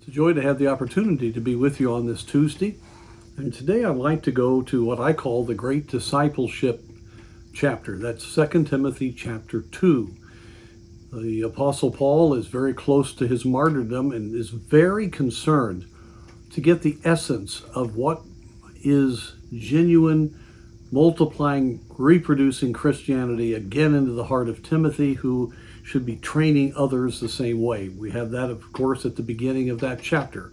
a joy to have the opportunity to be with you on this Tuesday. And today I'd like to go to what I call the Great Discipleship chapter. That's 2 Timothy chapter 2. The Apostle Paul is very close to his martyrdom and is very concerned to get the essence of what is genuine, multiplying, reproducing Christianity again into the heart of Timothy, who should be training others the same way. We have that, of course, at the beginning of that chapter.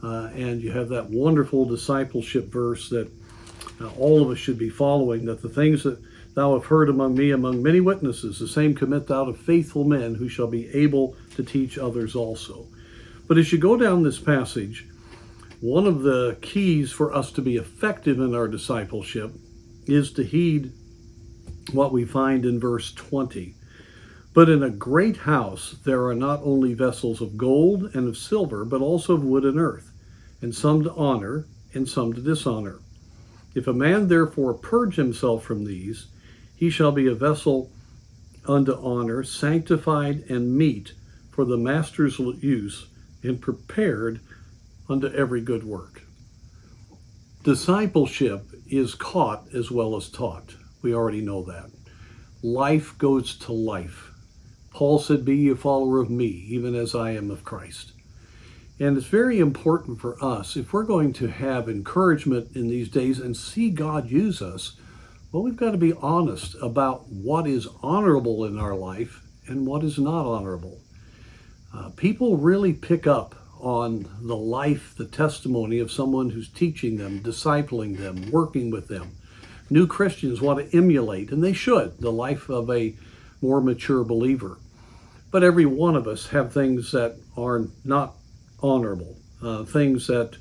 And you have that wonderful discipleship verse that all of us should be following, that the things that thou have heard among me, among many witnesses, the same commit thou to faithful men who shall be able to teach others also. But as you go down this passage, one of the keys for us to be effective in our discipleship is to heed what we find in verse 20. But in a great house there are not only vessels of gold and of silver, but also of wood and earth, and some to honor, and some to dishonor. If a man therefore purge himself from these, he shall be a vessel unto honor, sanctified and meet for the master's use, and prepared unto every good work. Discipleship is caught as well as taught. We already know that. Life goes to life. Paul said, "Be ye a follower of me, even as I am of Christ." And it's very important for us, if we're going to have encouragement in these days and see God use us, well, we've got to be honest about what is honorable in our life and what is not honorable. People really pick up on the life, the testimony of someone who's teaching them, discipling them, working with them. New Christians want to emulate, and they should, the life of a more mature believer. But every one of us have things that are not honorable, things that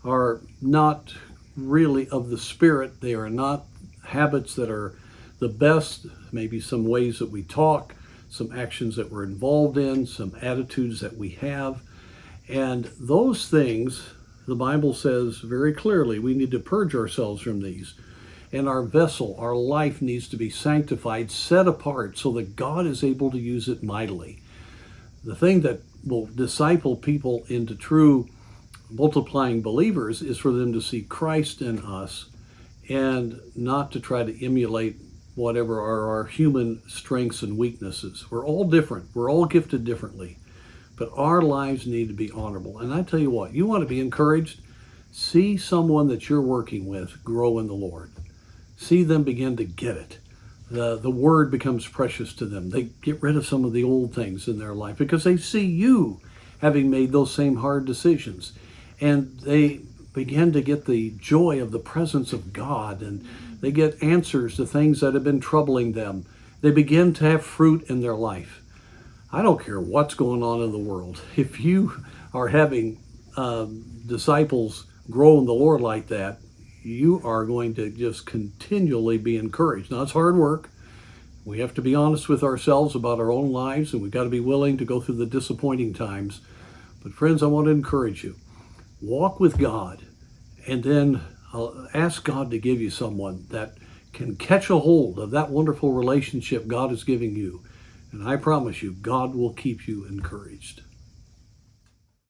are not really of the Spirit. They are not habits that are the best, maybe some ways that we talk, some actions that we're involved in, some attitudes that we have. And those things, the Bible says very clearly, we need to purge ourselves from these. And our vessel, our life needs to be sanctified, set apart, so that God is able to use it mightily. The thing that will disciple people into true multiplying believers is for them to see Christ in us and not to try to emulate whatever are our human strengths and weaknesses. We're all different. We're all gifted differently. But our lives need to be honorable. And I tell you what, you want to be encouraged? See someone that you're working with grow in the Lord. See them begin to get it. The word becomes precious to them. They get rid of some of the old things in their life because they see you having made those same hard decisions. And they begin to get the joy of the presence of God, and they get answers to things that have been troubling them. They begin to have fruit in their life. I don't care what's going on in the world. If you are having disciples grow in the Lord like that, you are going to just continually be encouraged. Now, it's hard work. We have to be honest with ourselves about our own lives, and we've got to be willing to go through the disappointing times. But friends, I want to encourage you. Walk with God, and then ask God to give you someone that can catch a hold of that wonderful relationship God is giving you. And I promise you, God will keep you encouraged.